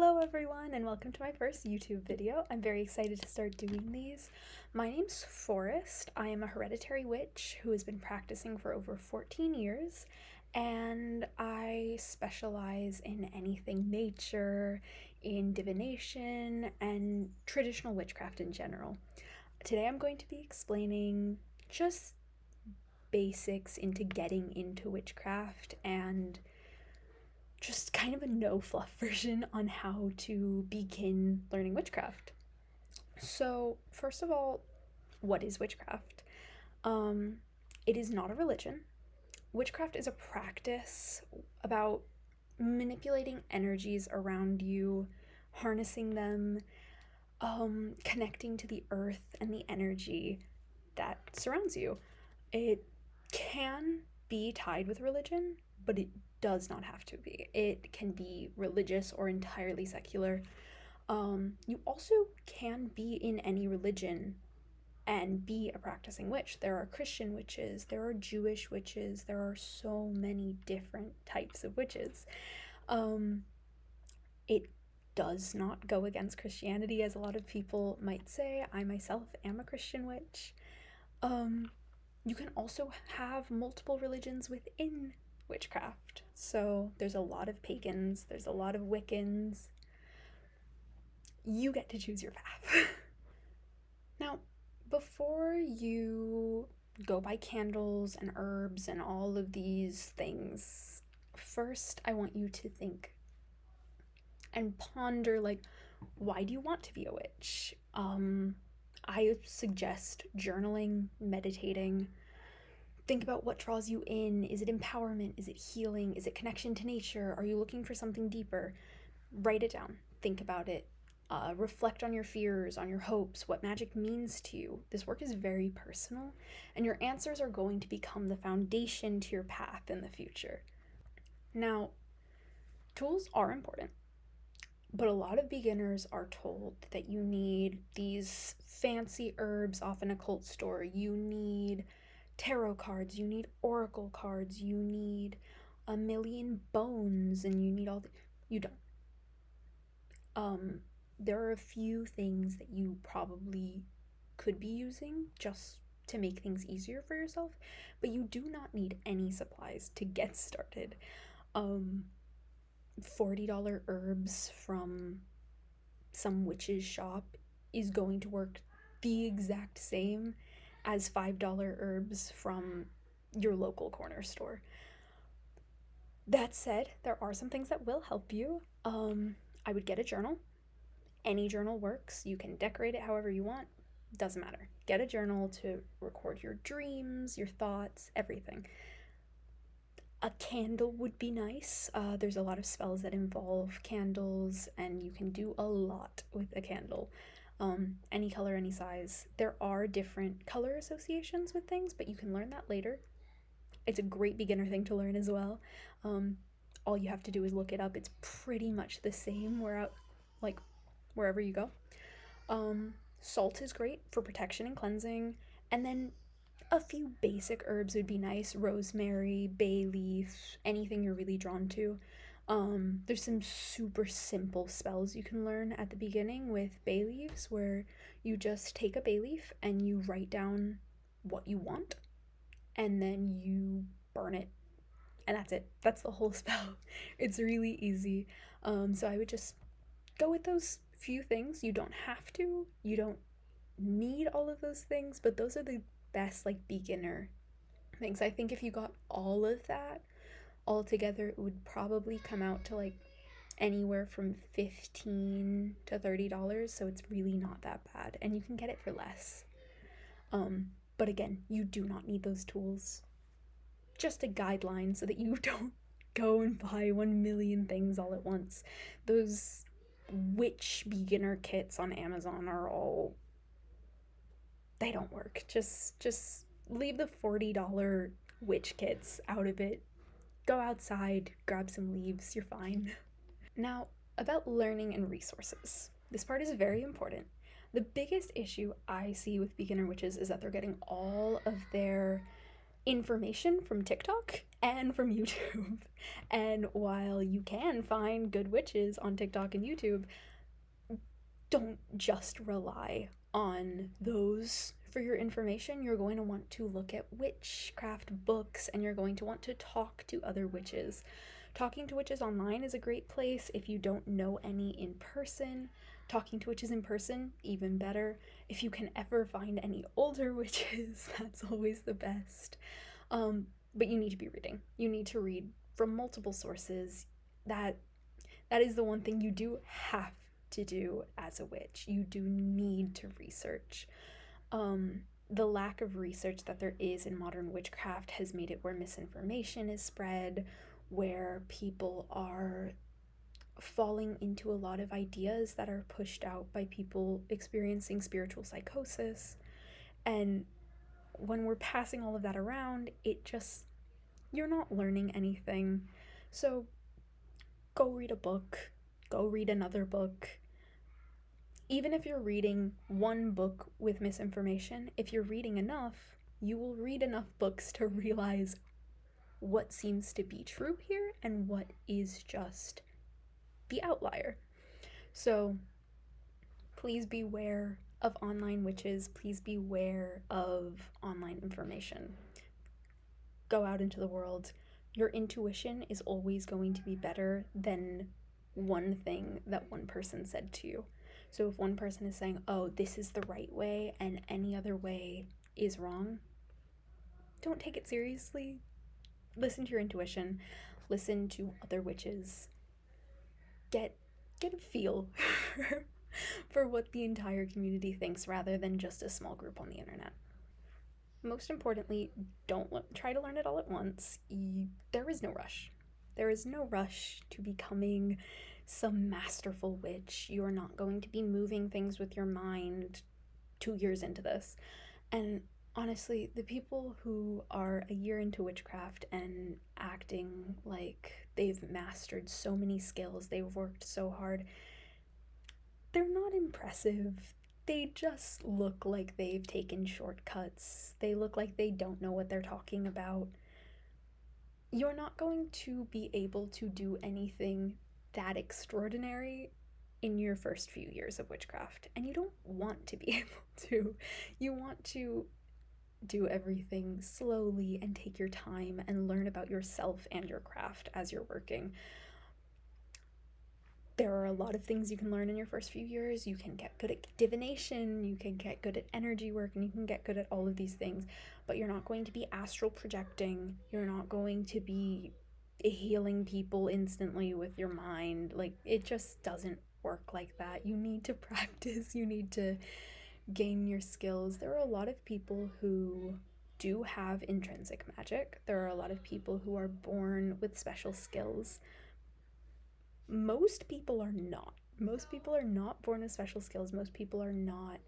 Hello everyone and welcome to my first YouTube video. I'm very excited to start doing these. My name's Forrest. I am a hereditary witch who has been practicing for over 14 years and I specialize in anything nature, in divination, and traditional witchcraft in general. Today I'm going to be explaining just basics into getting into witchcraft and just kind of a no fluff version on how to begin learning witchcraft. So, first of all, what is witchcraft? It is not a religion. Witchcraft is a practice about manipulating energies around you, harnessing them, connecting to the earth and the energy that surrounds you. It can be tied with religion, but it does not have to be. It can be religious or entirely secular. You also can be in any religion and be a practicing witch. There are Christian witches, there are Jewish witches, there are so many different types of witches. It does not go against Christianity, as a lot of people might say. I myself am a Christian witch. You can also have multiple religions within witchcraft. So there's a lot of pagans, there's a lot of Wiccans. You get to choose your path. Now, before you go buy candles and herbs and all of these things, first I want you to think and ponder, like, why do you want to be a witch? I suggest journaling, meditating. Think about what draws you in. Is it empowerment? Is it healing? Is it connection to nature? Are you looking for something deeper? Write it down. Think about it. Reflect on your fears, on your hopes, what magic means to you. This work is very personal, and your answers are going to become the foundation to your path in the future. Now, tools are important, but a lot of beginners are told that you need these fancy herbs off an occult store. You need tarot cards, you need oracle cards, you need a million bones, and you need all the... You don't. There are a few things that you probably could be using just to make things easier for yourself, but you do not need any supplies to get started. $40 herbs from some witch's shop is going to work the exact same as $5 herbs from your local corner store. That said, there are some things that will help you. I would get a journal. Any journal works. You can decorate it however you want. Doesn't matter. Get a journal to record your dreams, your thoughts, everything. A candle would be nice. There's a lot of spells that involve candles, and you can do a lot with a candle. Any color, any size. There are different color associations with things, but you can learn that later. It's a great beginner thing to learn as well. All you have to do is look it up. It's pretty much the same wherever you go. Salt is great for protection and cleansing, and then a few basic herbs would be nice. Rosemary, bay leaf, anything you're really drawn to. There's some super simple spells you can learn at the beginning with bay leaves, where you just take a bay leaf and you write down what you want, and then you burn it, and that's it. That's the whole spell. It's really easy. So I would just go with those few things. You don't have to. You don't need all of those things, but those are the best, like, beginner things. I think if you got all of that all together, it would probably come out to like anywhere from $15 to $30, so it's really not that bad, and you can get it for less. But again, you do not need those tools. Just a guideline so that you don't go and buy 1 million things all at once. Those witch beginner kits on Amazon are all... they don't work. Just leave the $40 witch kits out of it. Go outside, grab some leaves, you're fine. Now, about learning and resources. This part is very important. The biggest issue I see with beginner witches is that they're getting all of their information from TikTok and from YouTube. And while you can find good witches on TikTok and YouTube, don't just rely on those for your information. You're going to want to look at witchcraft books, and you're going to want to talk to other witches. Talking to witches online is a great place if you don't know any in person. Talking to witches in person, even better. If you can ever find any older witches, that's always the best. But you need to be reading. You need to read from multiple sources. That is the one thing you do have to do as a witch. You do need to research. The lack of research that there is in modern witchcraft has made it where misinformation is spread, where people are falling into a lot of ideas that are pushed out by people experiencing spiritual psychosis. And when we're passing all of that around, you're not learning anything. So go read a book, go read another book. Even if you're reading one book with misinformation, if you're reading enough, you will read enough books to realize what seems to be true here and what is just the outlier. So please beware of online witches. Please beware of online information. Go out into the world. Your intuition is always going to be better than one thing that one person said to you. So if one person is saying, oh, this is the right way and any other way is wrong, don't take it seriously. Listen to your intuition. Listen to other witches. Get a feel for what the entire community thinks rather than just a small group on the internet. Most importantly, don't try to learn it all at once. There is no rush. There is no rush to becoming some masterful witch. You are not going to be moving things with your mind 2 years into this. And honestly, the people who are a year into witchcraft and acting like they've mastered so many skills, they've worked so hard, they're not impressive. They just look like they've taken shortcuts. They look like they don't know what they're talking about. You're not going to be able to do anything that extraordinary in your first few years of witchcraft, and you don't want to be able to. You want to do everything slowly and take your time and learn about yourself and your craft as you're working. There are a lot of things you can learn in your first few years. You can get good at divination, you can get good at energy work, and you can get good at all of these things, but you're not going to be astral projecting. You're not going to be healing people instantly with your mind. Like, it just doesn't work like that. You need to practice. You need to gain your skills. There are a lot of people who do have intrinsic magic. There are a lot of people who are born with special skills. Most people are not. Most people are not born with special skills. Most people are not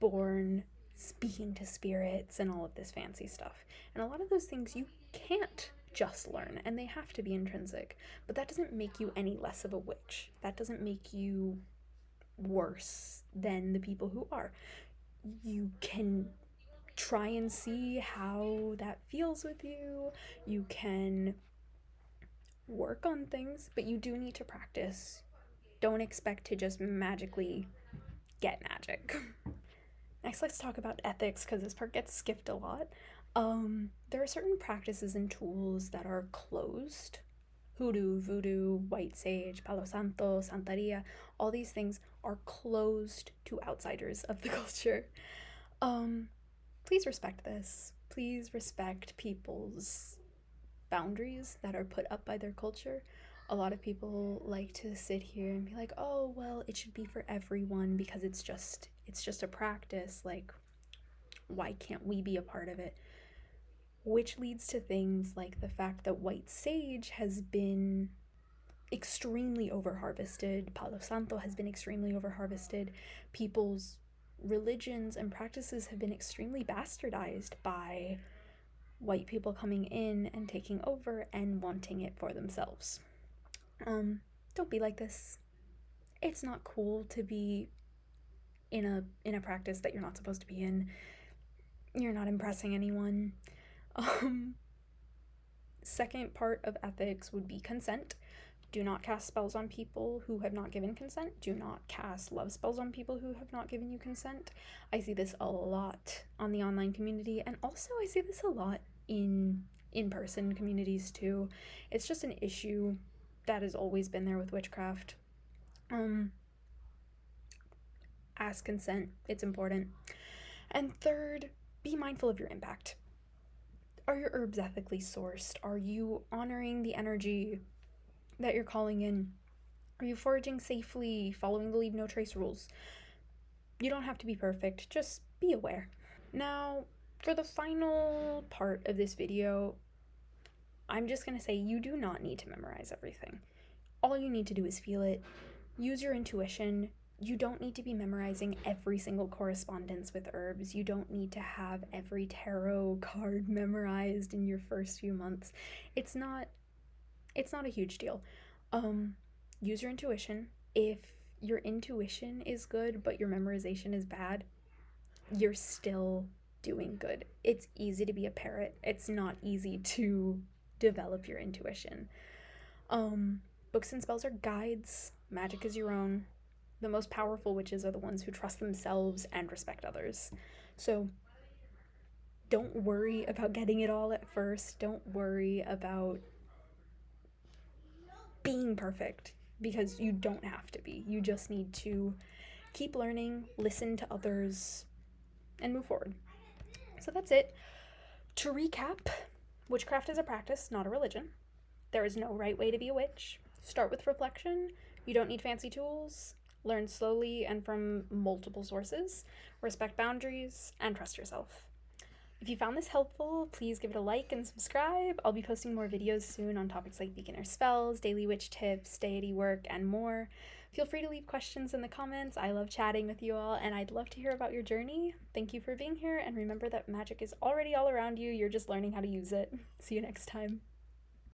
born speaking to spirits and all of this fancy stuff. And a lot of those things you can't just learn, and they have to be intrinsic. But that doesn't make you any less of a witch. That doesn't make you worse than the people who are. You can try and see how that feels with you. You can work on things, but you do need to practice. Don't expect to just magically get magic. Next, let's talk about ethics, because this part gets skipped a lot. There are certain practices and tools that are closed. Hoodoo, voodoo, white sage, palo santo, santeria, all these things are closed to outsiders of the culture. Please respect this. Please respect people's boundaries that are put up by their culture. A lot of people like to sit here and be like, oh, well, it should be for everyone because it's just a practice. Like, why can't we be a part of it? Which leads to things like the fact that white sage has been extremely overharvested. Palo Santo has been extremely overharvested. People's religions and practices have been extremely bastardized by white people coming in and taking over and wanting it for themselves. Don't be like this. It's not cool to be in a practice that you're not supposed to be in. You're not impressing anyone. Um, Second part of ethics would be consent. Do not cast spells on people who have not given consent. Do not cast love spells on people who have not given you consent. I see this a lot on the online community, and also I see this a lot in in-person communities too. It's just an issue that has always been there with witchcraft. Ask consent, it's important. And third, be mindful of your impact. Are your herbs ethically sourced? Are you honoring the energy that you're calling in? Are you foraging safely, following the leave no trace rules? You don't have to be perfect, just be aware. Now, for the final part of this video, I'm just gonna say you do not need to memorize everything. All you need to do is feel it, use your intuition. You don't need to be memorizing every single correspondence with herbs. You don't need to have every tarot card memorized in your first few months. It's not a huge deal. Use your intuition. If your intuition is good but your memorization is bad, you're still doing good. It's easy to be a parrot. It's not easy to develop your intuition. Books and spells are guides. Magic is your own. The most powerful witches are the ones who trust themselves and respect others. So don't worry about getting it all at first. Don't worry about being perfect, because you don't have to be. You just need to keep learning, listen to others, and move forward. So that's it. To recap, witchcraft is a practice, not a religion. There is no right way to be a witch. Start with reflection. You don't need fancy tools. Learn slowly and from multiple sources. Respect boundaries and trust yourself. If you found this helpful, please give it a like and subscribe. I'll be posting more videos soon on topics like beginner spells, daily witch tips, deity work, and more. Feel free to leave questions in the comments. I love chatting with you all, and I'd love to hear about your journey. Thank you for being here, and remember that magic is already all around you. You're just learning how to use it. See you next time.